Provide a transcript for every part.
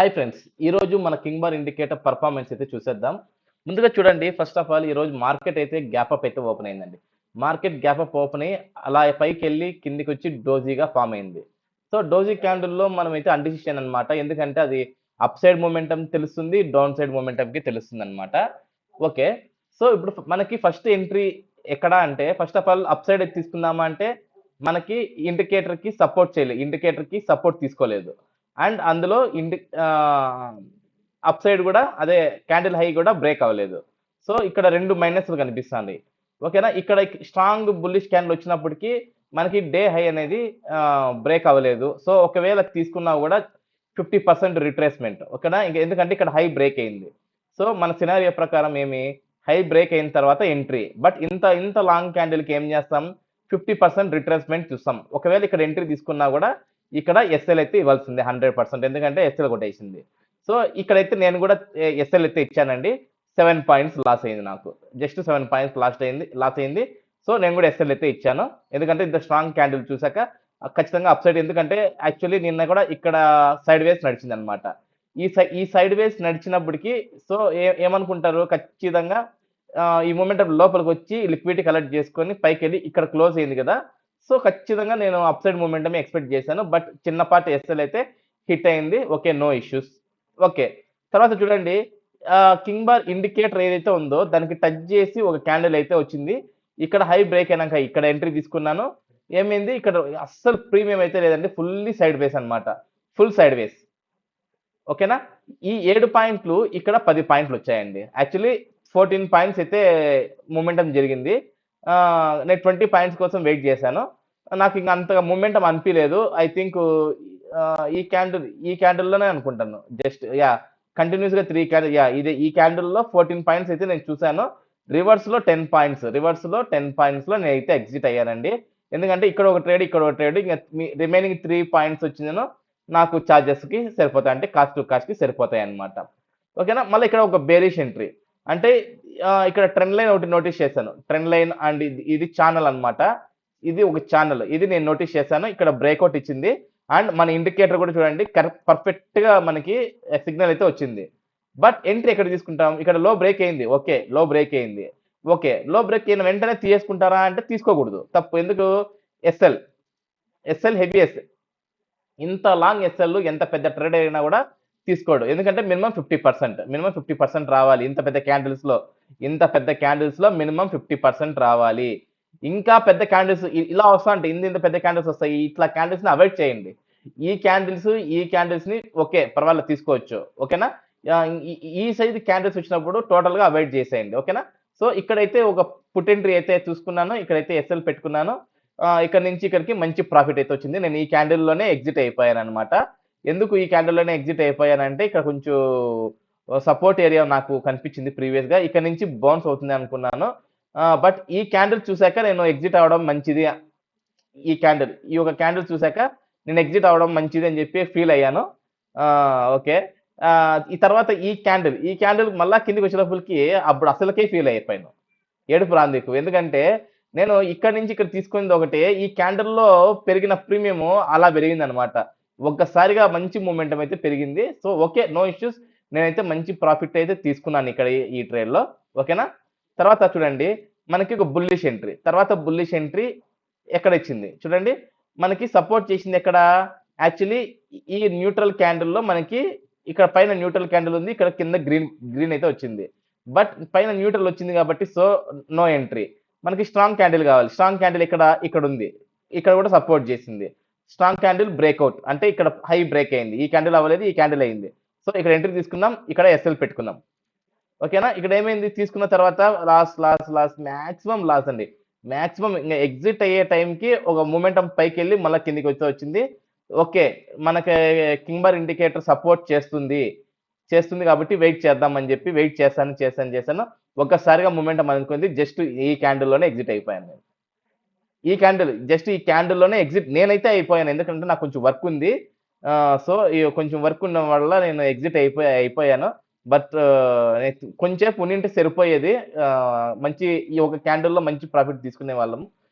Hi friends, ఈరోజు మన king bar indicator performance అయితే చూసేద్దాం. ముందుగా చూడండి, ఫస్ట్ ఆఫ్ ఆల్ ఈరోజు మార్కెట్ అయితే గ్యాప్ అప్ అయితే ఓపెన్ అయిందండి. మార్కెట్ గ్యాప్ అప్ ఓపెన్ అయ్యి అలా పైకి వెళ్ళి కిందికి వచ్చి డోజీగా ఫామ్ అయింది. సో డోజీ క్యాండిల్లో మనం అయితే అన్డిసిషన్ అనమాట. ఎందుకంటే అది అప్ సైడ్ మూమెంటం తెలుస్తుంది, డౌన్ సైడ్ మూమెంటంకి తెలుస్తుంది అనమాట. ఓకే, సో ఇప్పుడు మనకి ఫస్ట్ ఎంట్రీ ఎక్కడ అంటే, first of all upside తీసుకుందామా అంటే మనకి ఇండికేటర్కి సపోర్ట్ చేయలేదు, ఇండికేటర్కి సపోర్ట్ తీసుకోలేదు. అండ్ అందులో అప్ సైడ్ కూడా అదే క్యాండిల్ హై కూడా బ్రేక్ అవ్వలేదు. సో ఇక్కడ రెండు మైనస్లు కనిపిస్తుంది. ఓకేనా, ఇక్కడ స్ట్రాంగ్ బుల్లిష్ క్యాండిల్ వచ్చినప్పటికీ మనకి డే హై అనేది బ్రేక్ అవ్వలేదు. సో ఒకవేళ తీసుకున్నా కూడా 50% రిట్రేస్మెంట్. ఓకేనా, ఇంకా ఎందుకంటే ఇక్కడ హై బ్రేక్ అయింది. సో మన సినారియో ప్రకారం ఏమి, హై బ్రేక్ అయిన తర్వాత ఎంట్రీ. బట్ ఇంత ఇంత లాంగ్ క్యాండిల్కి ఏం చేస్తాం, 50% రిట్రేస్మెంట్ చూస్తాం. ఒకవేళ ఇక్కడ ఎంట్రీ తీసుకున్నా కూడా ఇక్కడ ఎస్ఎల్ అయితే ఇవ్వాల్సిందే 100%, ఎందుకంటే ఎస్ఎల్ కొట్టేసింది. సో ఇక్కడైతే నేను కూడా ఎస్ఎల్ అయితే ఇచ్చానండి. 7 పాయింట్స్ లాస్ అయింది నాకు, జస్ట్ 7 పాయింట్స్ లాస్ అయింది. సో నేను కూడా ఎస్ఎల్ అయితే ఇచ్చాను, ఎందుకంటే ఇంత స్ట్రాంగ్ క్యాండిల్ చూసాక ఖచ్చితంగా అప్ సైడ్. ఎందుకంటే యాక్చువల్లీ నిన్న కూడా ఇక్కడ సైడ్ వేస్ నడిచింది అనమాట. ఈ సైడ్ వేస్ నడిచినప్పటికీ సో ఏమనుకుంటారు, ఖచ్చితంగా ఈ మూమెంట్ లోపలికి వచ్చి లిక్విడిటీ కలెక్ట్ చేసుకొని పైకి వెళ్ళి ఇక్కడ క్లోజ్ అయింది కదా. సో ఖచ్చితంగా నేను అప్ సైడ్ మూమెంటం ఎక్స్పెక్ట్ చేశాను. బట్ చిన్నపాటి ఎస్ఎల్ అయితే హిట్ అయింది. Okay, no issues. ఓకే, తర్వాత చూడండి, కింగ్ బార్ ఇండికేటర్ ఏదైతే ఉందో దానికి టచ్ చేసి ఒక క్యాండిల్ అయితే వచ్చింది. ఇక్కడ హై బ్రేక్ అయినాక ఇక్కడ ఎంట్రీ తీసుకున్నాను. ఏమైంది, ఇక్కడ అస్సలు ప్రీమియం అయితే లేదండి, ఫుల్లీ సైడ్ వేస్ అనమాట, ఫుల్ సైడ్ వేస్. ఓకేనా, ఈ 7 పాయింట్లు ఇక్కడ 10 పాయింట్లు వచ్చాయండి. యాక్చువల్లీ 14 పాయింట్స్ అయితే మూమెంటం జరిగింది. నేను 20 పాయింట్స్ కోసం వెయిట్ చేశాను. నాకు ఇంకా అంతగా మూమెంటం అనిపించలేదు. ఐ థింక్ ఈ క్యాండిల్లోనే అనుకుంటాను. జస్ట్ కంటిన్యూస్ గా 3 క్యాండిల్, ఈ క్యాండిల్లో 14 పాయింట్స్ అయితే నేను చూశాను. రివర్స్ లో 10 పాయింట్స్ లో నేను అయితే ఎగ్జిట్ అయ్యానండి. ఎందుకంటే ఇక్కడ ఒక ట్రేడ్, ఇంకా రిమైనింగ్ 3 పాయింట్స్ వచ్చిందను నాకు ఛార్జెస్ కి సరిపోతాయి, అంటే కాస్ట్ టు కాస్ట్ కి సరిపోతాయి అనమాట. ఓకేనా, మళ్ళీ ఇక్కడ ఒక బేరిష్ ఎంట్రీ. అంటే ఇక్కడ ట్రెండ్ లైన్ ఒకటి నోటీస్ చేశాను. ట్రెండ్ లైన్ అండ్ ఇది ఛానల్ అనమాట. ఇది ఒక ఛానల్, ఇది నేను నోటీస్ చేశాను. ఇక్కడ బ్రేక్అవుట్ ఇచ్చింది. అండ్ మన ఇండికేటర్ కూడా చూడండి, పర్ఫెక్ట్ గా మనకి సిగ్నల్ అయితే వచ్చింది. బట్ ఎంట్రీ ఎక్కడ తీసుకుంటాం, ఇక్కడ లో బ్రేక్ అయింది. ఓకే, లో బ్రేక్ అయింది. ఓకే, లో బ్రేక్ అయిన వెంటనే తీసుకుంటారా అంటే తీసుకోకూడదు, తప్పు. ఎందుకు, ఎస్ఎల్ హెవీ ఎస్ఎల్, ఇంత లాంగ్ ఎస్ఎల్ ఎంత పెద్ద ట్రేడ్ అయినా కూడా తీసుకోడు. ఎందుకంటే మినిమం 50% రావాలి. ఇంత పెద్ద క్యాండిల్స్ లో మినిమం 50% రావాలి. ఇంకా పెద్ద క్యాండిల్స్ ఇలా వస్తా అంటే ఇంత పెద్ద క్యాండిల్స్ వస్తాయి, ఇట్లా క్యాండిల్స్ ని అవాయిడ్ చేయండి. ఈ క్యాండిల్స్ ని ఓకే పర్వాలేదు తీసుకోవచ్చు. ఓకేనా, ఈ సైజ్ క్యాండిల్స్ వచ్చినప్పుడు టోటల్ గా అవాయిడ్ చేసేయండి. ఓకేనా, సో ఇక్కడైతే ఒక పుట్ ఎంట్రీ అయితే చూసుకున్నాను, ఇక్కడైతే ఎస్ఎల్ పెట్టుకున్నాను. ఇక్కడ నుంచి ఇక్కడికి మంచి ప్రాఫిట్ అయితే వచ్చింది. నేను ఈ క్యాండిల్లోనే ఎగ్జిట్ అయిపోయాను అనమాట. ఎందుకు ఈ క్యాండిల్లోనే ఎగ్జిట్ అయిపోయానంటే, ఇక్కడ కొంచెం సపోర్ట్ ఏరియా నాకు కనిపించింది ప్రీవియస్ గా, ఇక్కడ నుంచి బౌన్స్ అవుతుంది అనుకున్నాను. బట్ ఈ క్యాండిల్ చూసాక నేను ఎగ్జిట్ అవ్వడం మంచిది, ఈ ఒక క్యాండిల్ చూసాక నేను ఎగ్జిట్ అవ్వడం మంచిది అని చెప్పి ఫీల్ అయ్యాను. ఓకే, ఈ తర్వాత ఈ క్యాండిల్ మళ్ళా కిందికి వచ్చినప్పటికి అప్పుడు అసలుకే ఫీల్ అయిపోయాను, ఏడుపు రాందికు. ఎందుకంటే నేను ఇక్కడ నుంచి ఇక్కడ తీసుకుంది ఒకటే, ఈ క్యాండిల్లో పెరిగిన ప్రీమియం అలా పెరిగింది అనమాట. ఒక్కసారిగా మంచి మూమెంటం అయితే పెరిగింది. So okay, no issues. నేనైతే మంచి ప్రాఫిట్ అయితే తీసుకున్నాను ఇక్కడ ఈ ట్రేడ్ లో. ఓకేనా, తర్వాత చూడండి, మనకి ఒక బుల్లిష్ ఎంట్రీ. తర్వాత బుల్లిష్ ఎంట్రీ ఎక్కడ ఇచ్చింది చూడండి, మనకి సపోర్ట్ చేసింది ఎక్కడ, యాక్చువల్లీ ఈ న్యూట్రల్ క్యాండిల్లో మనకి ఇక్కడ పైన న్యూట్రల్ క్యాండిల్ ఉంది, ఇక్కడ కింద గ్రీన్ అయితే వచ్చింది. బట్ పైన న్యూట్రల్ వచ్చింది కాబట్టి సో నో ఎంట్రీ. మనకి స్ట్రాంగ్ క్యాండిల్ కావాలి. స్ట్రాంగ్ క్యాండిల్ ఇక్కడ ఉంది, ఇక్కడ కూడా సపోర్ట్ చేసింది. స్ట్రాంగ్ క్యాండిల్ బ్రేక్అవుట్ అంటే ఇక్కడ హై బ్రేక్ అయింది, ఈ క్యాండిల్ అవ్వలేదు, ఈ క్యాండిల్ అయింది. సో ఇక్కడ ఎంట్రీ తీసుకుందాం, ఇక్కడ ఎస్ఎల్ పెట్టుకుందాం. ఓకేనా, ఇక్కడ ఏమైంది, తీసుకున్న తర్వాత లాస్ మాక్సిమం లాస్ అండి. మాక్సిమం ఇంకా ఎగ్జిట్ అయ్యే టైంకి ఒక మూమెంటం పైకి వెళ్ళి మళ్ళీ కిందికి వచ్చింది. ఓకే, మనకి కింగ్ బార్ ఇండికేటర్ సపోర్ట్ చేస్తుంది కాబట్టి వెయిట్ చేద్దాం అని చెప్పి వెయిట్ చేశాను. ఒక్కసారిగా మూమెంటం అనుకుంది, జస్ట్ ఈ క్యాండిల్లోనే ఎగ్జిట్ అయిపోయాను నేను. ఈ క్యాండిల్లోనే ఎగ్జిట్ నేనైతే అయిపోయాను, ఎందుకంటే నాకు కొంచెం వర్క్ ఉంది. సో కొంచెం వర్క్ ఉన్న వల్ల నేను ఎగ్జిట్ అయిపోయాను. బట్ కొంచెంసేపు ఉన్నింటే సరిపోయేది, మంచి ఈ ఒక క్యాండిల్లో మంచి ప్రాఫిట్ తీసుకునే వాళ్ళం.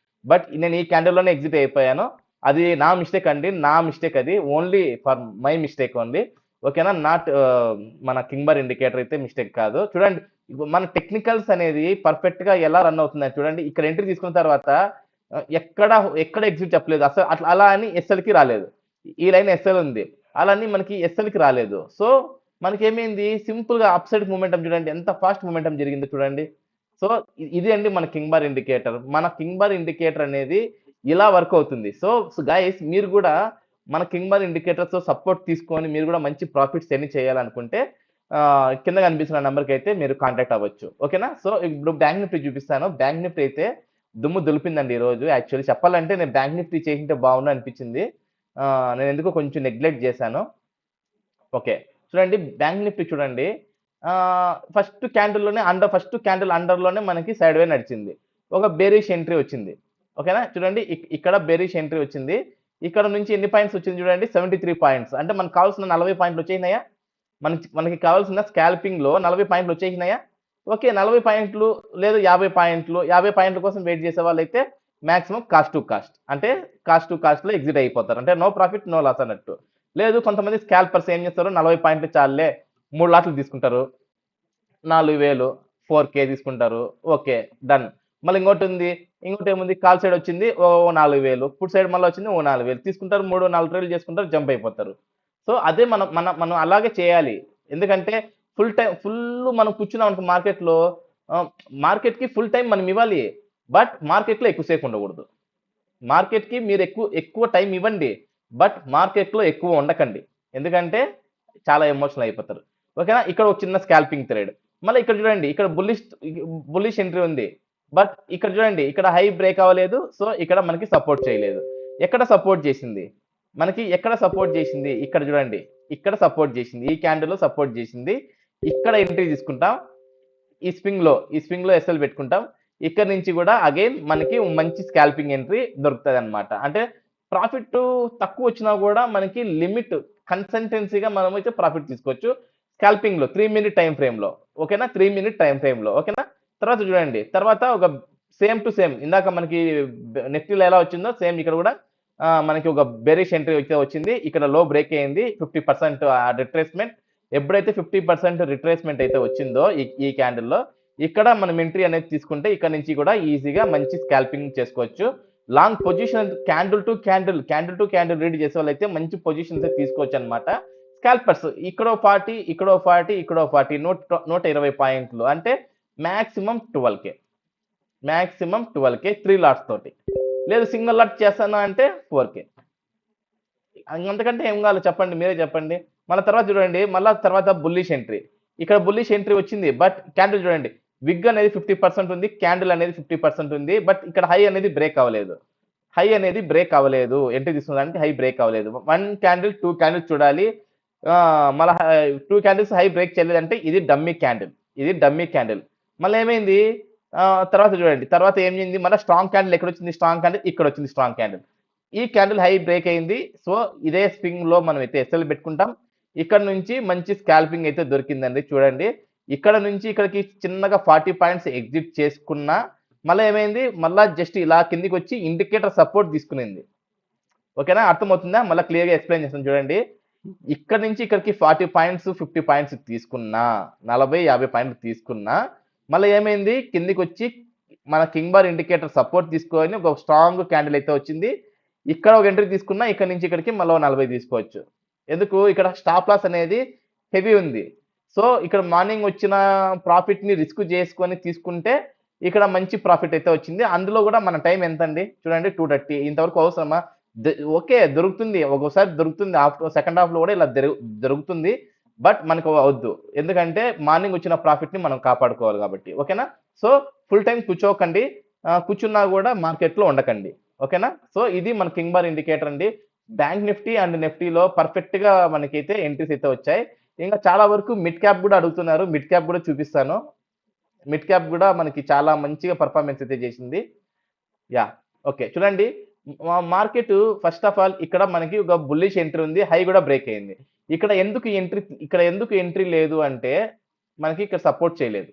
బట్ నేను ఈ క్యాండిల్లోనే ఎగ్జిట్ అయిపోయాను. అది నా మిస్టేక్ అండి, అది only for my mistake only. ఓకేనా, నాట్ మన కింగ్ బార్ ఇండికేటర్ అయితే మిస్టేక్ కాదు. చూడండి మన టెక్నికల్స్ అనేది పర్ఫెక్ట్ గా ఎలా రన్ అవుతుందని చూడండి. ఇక్కడ ఎంట్రీ తీసుకున్న తర్వాత ఎక్కడ ఎక్కడ ఎగ్జిట్ చెప్పలేదు అసలు, అట్లా అలా అని ఎస్ఎల్ కి రాలేదు. ఈ లైన్ ఎస్ఎల్ ఉంది, అలా అని మనకి ఎస్ఎల్ కి రాలేదు. సో మనకి ఏమైంది, సింపుల్ గా అప్ సైడ్ మూమెంటం చూడండి, ఎంత ఫాస్ట్ మూమెంటం జరిగిందో చూడండి. సో ఇది అండి మన కింగ్ బార్ ఇండికేటర్. మన కింగ్ బార్ ఇండికేటర్ అనేది ఇలా వర్క్ అవుతుంది. సో గైస్ మీరు కూడా మన కింగ్ బార్ ఇండికేటర్స్ సపోర్ట్ తీసుకొని మీరు కూడా మంచి ప్రాఫిట్స్ ఎన్ని చేయాలనుకుంటే కింద కనిపిస్తున్న నెంబర్కి అయితే మీరు కాంటాక్ట్ అవ్వచ్చు. ఓకేనా. సో ఇప్పుడు బ్యాంక్ నిఫ్టీ చూపిస్తాను. బ్యాంక్ నిఫ్టీ అయితే దుమ్ము దులిపిందండి ఈ రోజు. యాక్చువల్లీ చెప్పాలంటే నేను బ్యాంక్ నిఫ్టీ చేసింటే బాగుండు అనిపించింది. నేను ఎందుకో కొంచెం నెగ్లెక్ట్ చేశాను. ఓకే, చూడండి బ్యాంక్ నిఫ్టీ చూడండి. ఫస్ట్ క్యాండిల్లోనే ఫస్ట్ క్యాండిల్ అండర్లోనే మనకి సైడ్ వే నడిచింది, ఒక బేరిష్ ఎంట్రీ వచ్చింది. ఓకేనా, చూడండి ఇక్కడ బేరిష్ ఎంట్రీ వచ్చింది. ఇక్కడ నుంచి ఎన్ని పాయింట్స్ వచ్చింది చూడండి, 73 పాయింట్స్. అంటే మనకు కావాల్సిన 40 పాయింట్లు వచ్చేసినాయా? మనకి కావాల్సిన స్కాల్పింగ్ లో 40 పాయింట్లు వచ్చేసినాయా? ఓకే, 40 పాయింట్లు లేదు 50 పాయింట్లు, 50 పాయింట్ల కోసం వెయిట్ చేసే వాళ్ళు అయితే మాక్సిమం కాస్ట్ టు కాస్ట్, అంటే కాస్ట్ టు కాస్ట్ లో ఎగ్జిట్ అయిపోతారు. అంటే నో ప్రాఫిట్ నో లాస్ అన్నట్టు. లేదు కొంతమంది స్కాల్పర్స్ ఏం చేస్తారు, 40 పాయింట్లు చాలే 3 లాట్లు తీసుకుంటారు, 4000 4K తీసుకుంటారు. Okay done. మళ్ళీ ఇంకోటి ఏముంది, కాల్ సైడ్ వచ్చింది ఓ 4000, ఫుడ్ సైడ్ మళ్ళీ వచ్చింది ఓ 4000 తీసుకుంటారు, 3-4 ట్రేలు చేసుకుంటారు, జంప్ అయిపోతారు. సో అదే మనం అలాగే చేయాలి. ఎందుకంటే ఫుల్ మనం కూర్చున్నాం అనుకో మార్కెట్లో, మార్కెట్ కి ఫుల్ టైం మనం ఇవ్వాలి, బట్ మార్కెట్ లో ఎక్కువసేపు ఉండకూడదు. మార్కెట్ కి మీరు ఎక్కువ టైం ఇవ్వండి, బట్ మార్కెట్ లో ఎక్కువ ఉండకండి. ఎందుకంటే చాలా ఎమోషనల్ అయిపోతారు. ఓకేనా. ఇక్కడ ఒక చిన్న స్కాల్పింగ్ థ్రెడ్. మళ్ళీ ఇక్కడ చూడండి, ఇక్కడ బుల్లిష్ ఎంట్రీ ఉంది, బట్ ఇక్కడ చూడండి ఇక్కడ హై బ్రేక్ అవ్వలేదు. సో ఇక్కడ మనకి సపోర్ట్ చేయలేదు. ఎక్కడ సపోర్ట్ చేసింది మనకి, ఎక్కడ సపోర్ట్ చేసింది, ఇక్కడ చూడండి, ఇక్కడ సపోర్ట్ చేసింది, ఈ క్యాండిల్ లో సపోర్ట్ చేసింది. ఇక్కడ ఎంట్రీ తీసుకుంటాం, ఈ స్వింగ్ లో ఎస్ఎల్ పెట్టుకుంటాం. ఇక్కడ నుంచి కూడా అగైన్ మనకి మంచి స్కాల్పింగ్ ఎంట్రీ దొరుకుతుంది అనమాట. అంటే ప్రాఫిట్ తక్కువ వచ్చినా కూడా మనకి లిమిట్ కన్సిస్టెన్సీగా మనం అయితే ప్రాఫిట్ తీసుకోవచ్చు స్కాల్పింగ్ లో 3 మినిట్ టైం ఫ్రేమ్ లో. ఓకేనా, 3 మినిట్ టైం ఫ్రేమ్ లో. ఓకేనా. తర్వాత చూడండి, తర్వాత ఒక సేమ్ టు సేమ్ ఇందాక మనకి నిఫ్టీలో ఎలా వచ్చిందో సేమ్ ఇక్కడ కూడా మనకి ఒక బెరిష్ ఎంట్రీ అయితే వచ్చింది. ఇక్కడ లో బ్రేక్ అయింది, 50% రిట్రేస్మెంట్. ఎప్పుడైతే 50% రిట్రేస్మెంట్ అయితే వచ్చిందో ఈ క్యాండిల్ లో, ఇక్కడ మనం ఎంట్రీ అనేది తీసుకుంటే ఇక్కడ నుంచి కూడా ఈజీగా మంచి స్కాల్పింగ్ చేసుకోవచ్చు. Long position candle to candle read చేసే వాళ్ళు అయితే మంచి పొజిషన్స్ తీసుకోవచ్చు అనమాట. స్కాల్పర్స్ ఇక్కడో 40, ఇక్కడో 40, ఇక్కడో 40, 120 పాయింట్లు, అంటే మాక్సిమం 12K 3 లాట్స్ తోటి. లేదు సింగిల్ లాట్ చేస్తాను అంటే 4K. అంతకంటే ఏం కావాలి చెప్పండి, మీరే చెప్పండి. మళ్ళీ తర్వాత చూడండి, మళ్ళీ తర్వాత బుల్లిష్ ఎంట్రీ. ఇక్కడ బుల్లిష్ ఎంట్రీ వచ్చింది, బట్ క్యాండిల్ చూడండి, విగ్ అనేది 50% ఉంది, క్యాండిల్ అనేది 50% ఉంది, బట్ ఇక్కడ హై అనేది బ్రేక్ అవ్వలేదు. ఎంట్రీ తీసుకున్నానికి హై బ్రేక్ అవ్వలేదు. 1 క్యాండిల్ 2 క్యాండిల్స్ చూడాలి. మళ్ళీ 2 క్యాండిల్స్ హై బ్రేక్ చేయలేదంటే ఇది డమ్మీ క్యాండిల్. మళ్ళీ ఏమైంది, తర్వాత చూడండి, తర్వాత ఏమైంది, మళ్ళీ స్ట్రాంగ్ క్యాండిల్ ఎక్కడ వచ్చింది, స్ట్రాంగ్ క్యాండిల్ ఇక్కడ వచ్చింది, స్ట్రాంగ్ క్యాండిల్. ఈ క్యాండిల్ హై బ్రేక్ అయింది. సో ఇదే స్వింగ్ లో మనం అయితే ఎస్ఎల్ పెట్టుకుంటాం. ఇక్కడ నుంచి మంచి స్కాల్పింగ్ అయితే దొరికిందండి. చూడండి, ఇక్కడ నుంచి ఇక్కడికి చిన్నగా 40 పాయింట్స్ ఎగ్జిట్ చేసుకున్నా మళ్ళీ ఏమైంది, మళ్ళీ జస్ట్ ఇలా కిందికి వచ్చి ఇండికేటర్ సపోర్ట్ తీసుకునింది. ఓకేనా, అర్థమవుతుందా? మళ్ళీ క్లియర్ గా ఎక్స్ప్లెయిన్ చేస్తాను చూడండి. ఇక్కడ నుంచి ఇక్కడికి 40 పాయింట్స్ 50 పాయింట్స్ తీసుకున్నా, 40-50 పాయింట్లు తీసుకున్నా, మళ్ళీ ఏమైంది, కిందికి వచ్చి మన కింగ్ బార్ ఇండికేటర్ సపోర్ట్ తీసుకొని ఒక స్ట్రాంగ్ క్యాండిల్ అయితే వచ్చింది. ఇక్కడ ఒక ఎంట్రీ తీసుకున్నా, ఇక్కడ నుంచి ఇక్కడికి మళ్ళీ 40 తీసుకోవచ్చు. ఎందుకు, ఇక్కడ స్టాప్ లాస్ అనేది హెవీ ఉంది. సో ఇక్కడ మార్నింగ్ వచ్చిన ప్రాఫిట్ ని రిస్క్ చేసుకొని తీసుకుంటే ఇక్కడ మంచి ప్రాఫిట్ అయితే వచ్చింది. అందులో కూడా మన టైం ఎంత అండి చూడండి, 2:30. ఇంతవరకు అవసరమా? ఓకే దొరుకుతుంది, ఒక్కోసారి దొరుకుతుంది, సెకండ్ హాఫ్ లో కూడా ఇలా దొరుకుతుంది, బట్ మనకు వద్దు. ఎందుకంటే మార్నింగ్ వచ్చిన ప్రాఫిట్ ని మనం కాపాడుకోవాలి కాబట్టి. ఓకేనా. సో ఫుల్ టైం కూర్చోకండి, కూర్చున్నా కూడా మార్కెట్ లో ఉండకండి. ఓకేనా. సో ఇది మన కింగ్ బార్ ఇండికేటర్ అండి. బ్యాంక్ నిఫ్టీ అండ్ నిఫ్టీలో పర్ఫెక్ట్ గా మనకైతే ఎంట్రీస్ అయితే వచ్చాయి. ఇంకా చాలా వరకు మిడ్ క్యాప్ కూడా అడుగుతున్నారు, మిడ్ క్యాప్ కూడా చూపిస్తాను. మిడ్ క్యాప్ కూడా మనకి చాలా మంచిగా పర్ఫార్మెన్స్ అయితే చేసింది. యా ఓకే, చూడండి మార్కెట్ ఫస్ట్ ఆఫ్ ఆల్ ఇక్కడ మనకి ఒక బుల్లిష్ ఎంట్రీ ఉంది, హై కూడా బ్రేక్ అయింది. ఇక్కడ ఎందుకు ఎంట్రీ లేదు అంటే మనకి ఇక్కడ సపోర్ట్ చేయలేదు.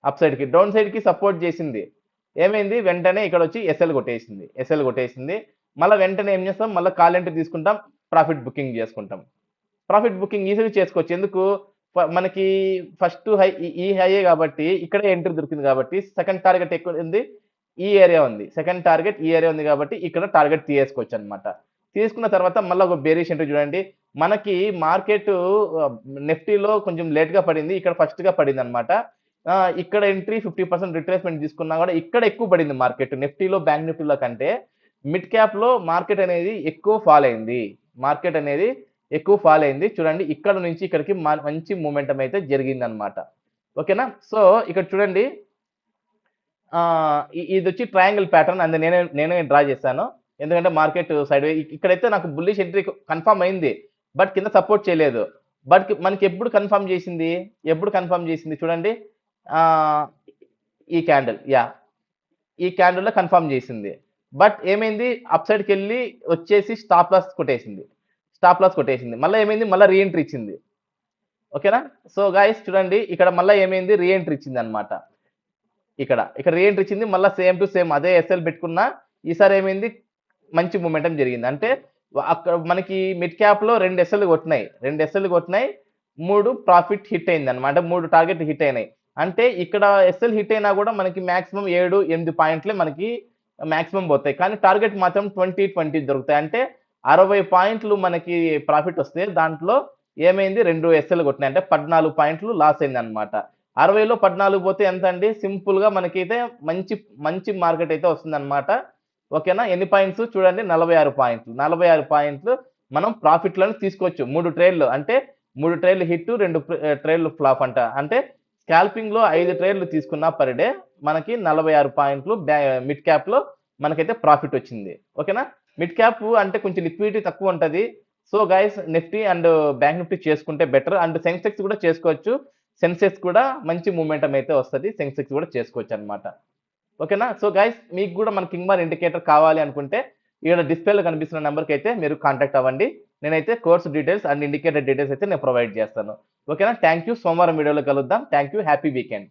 అప్ సైడ్ కి డౌన్ సైడ్ కి సపోర్ట్ చేసింది, ఏమైంది వెంటనే ఇక్కడ వచ్చి ఎస్ఎల్ కొట్టేసింది. మళ్ళీ వెంటనే ఏం చేస్తాం, మళ్ళీ కాల్ ఎంట్రీ తీసుకుంటాం, ప్రాఫిట్ బుకింగ్ చేసుకుంటాం. ప్రాఫిట్ బుకింగ్ ఈజీగా చేసుకోవచ్చు. ఎందుకు మనకి ఫస్ట్ హై ఈ హైయే కాబట్టి ఇక్కడే ఎంట్రీ దొరికింది కాబట్టి సెకండ్ టార్గెట్ ఎక్కువ ఉంది, ఈ ఏరియా ఉంది. సెకండ్ టార్గెట్ ఈ ఏరియా ఉంది కాబట్టి ఇక్కడ టార్గెట్ తీసేసుకోవచ్చు అనమాట. తీసుకున్న తర్వాత మళ్ళీ ఒక బేరిష్ ఎంట్రీ చూడండి. మనకి మార్కెట్ నిఫ్టీలో కొంచెం లేట్గా పడింది, ఇక్కడ ఫస్ట్గా పడింది అనమాట. ఇక్కడ ఎంట్రీ 50% రిట్రేస్మెంట్ తీసుకున్నా కూడా ఇక్కడ ఎక్కువ పడింది మార్కెట్. నిఫ్టీలో బ్యాంక్ నిఫ్టీలో కంటే మిడ్ క్యాప్ లో మార్కెట్ అనేది ఎక్కువ ఫాల్ అయింది. మార్కెట్ అనేది ఎక్కువ ఫాల్ అయింది. చూడండి ఇక్కడ నుంచి ఇక్కడికి మంచి మూమెంటం అయితే జరిగింది అనమాట. ఓకేనా? సో ఇక్కడ చూడండి, ఇది వచ్చి ట్రయాంగిల్ ప్యాటర్న్ అండ్ నేనే డ్రా చేశాను. ఎందుకంటే మార్కెట్ సైడ్ ఇక్కడైతే నాకు బుల్లిష్ ఎంట్రీ కన్ఫర్మ్ అయింది, బట్ కింద సపోర్ట్ చేయలేదు. బట్ మనకి ఎప్పుడు కన్ఫర్మ్ చేసింది, చూడండి, ఈ క్యాండిల్, ఈ క్యాండిల్లో కన్ఫర్మ్ చేసింది. బట్ ఏమైంది, అప్ సైడ్కి వెళ్ళి వచ్చేసి స్టాప్ లాస్ కొట్టేసింది. మళ్ళీ ఏమైంది, మళ్ళీ రీఎంట్రీ ఇచ్చింది. ఓకేనా? సో గాయస్ చూడండి, ఇక్కడ మళ్ళీ ఏమైంది, రీఎంట్రీ ఇచ్చింది అనమాట. ఇక్కడ రీఎంట్రీ ఇచ్చింది, మళ్ళీ సేమ్ టు సేమ్ అదే ఎస్ఎల్ పెట్టుకున్నా. ఈసారి ఏమైంది, మంచి మూమెంటం జరిగింది. అంటే అక్కడ మనకి మిడ్ క్యాప్ లో 2 ఎస్ఎల్ కొట్టినాయి, 3 ప్రాఫిట్ హిట్ అయింది అనమాట. 3 టార్గెట్ హిట్ అయినాయి. అంటే ఇక్కడ ఎస్ఎల్ హిట్ అయినా కూడా మనకి మాక్సిమం 7-8 పాయింట్లే మనకి మాక్సిమం పోతాయి. కానీ టార్గెట్ మాత్రం 20 దొరుకుతాయి. అంటే 60 పాయింట్లు మనకి ప్రాఫిట్ వస్తే దాంట్లో ఏమైంది, 2 ఎస్ఎల్ కొట్టినాయి. అంటే 14 పాయింట్లు లాస్ అయింది అనమాట. 60లో 14 పోతే ఎంత అండి, సింపుల్ గా మనకైతే మంచి మార్కెట్ అయితే వస్తుంది అనమాట. ఓకేనా? ఎన్ని పాయింట్స్ చూడండి, 46 పాయింట్లు మనం ప్రాఫిట్ లను తీసుకోవచ్చు. 3 ట్రేడ్లు, అంటే 3 ట్రేడ్లు హిట్, 2 ట్రేడ్లు ఫ్లాప్ అంట. అంటే స్కాల్పింగ్ లో 5 ట్రేడ్లు తీసుకున్నా పర్ డే మనకి 46 పాయింట్లు మిడ్ క్యాప్ లో మనకైతే ప్రాఫిట్ వచ్చింది. ఓకేనా? మిడ్ క్యాప్ అంటే కొంచెం లిక్విడిటీ తక్కువ ఉంటది. So guys, Nifty and bank Nifty చేసుకుంటే బెటర్. అండ్ సెన్సెక్స్ కూడా చేసుకోవచ్చు. సెన్సెక్స్ కూడా మంచి మూమెంటం అయితే వస్తుంది. సెన్సెక్స్ కూడా చేసుకోవచ్చు అనమాట. ఓకేనా? సో గైస్, మీకు కూడా మన కింగ్బార్ ఇండికేటర్ కావాలి అనుకుంటే ఇక్కడ డిస్ప్లేలో కనిపిస్తున్న నెంబర్కి అయితే మీరు కాంటాక్ట్ అవ్వండి. నేనైతే course details and indicator details అయితే నేను ప్రొవైడ్ చేస్తాను. ఓకేనా? Thank you. సోమవారం వీడియోలో కలుద్దాం. Thank you. Happy weekend.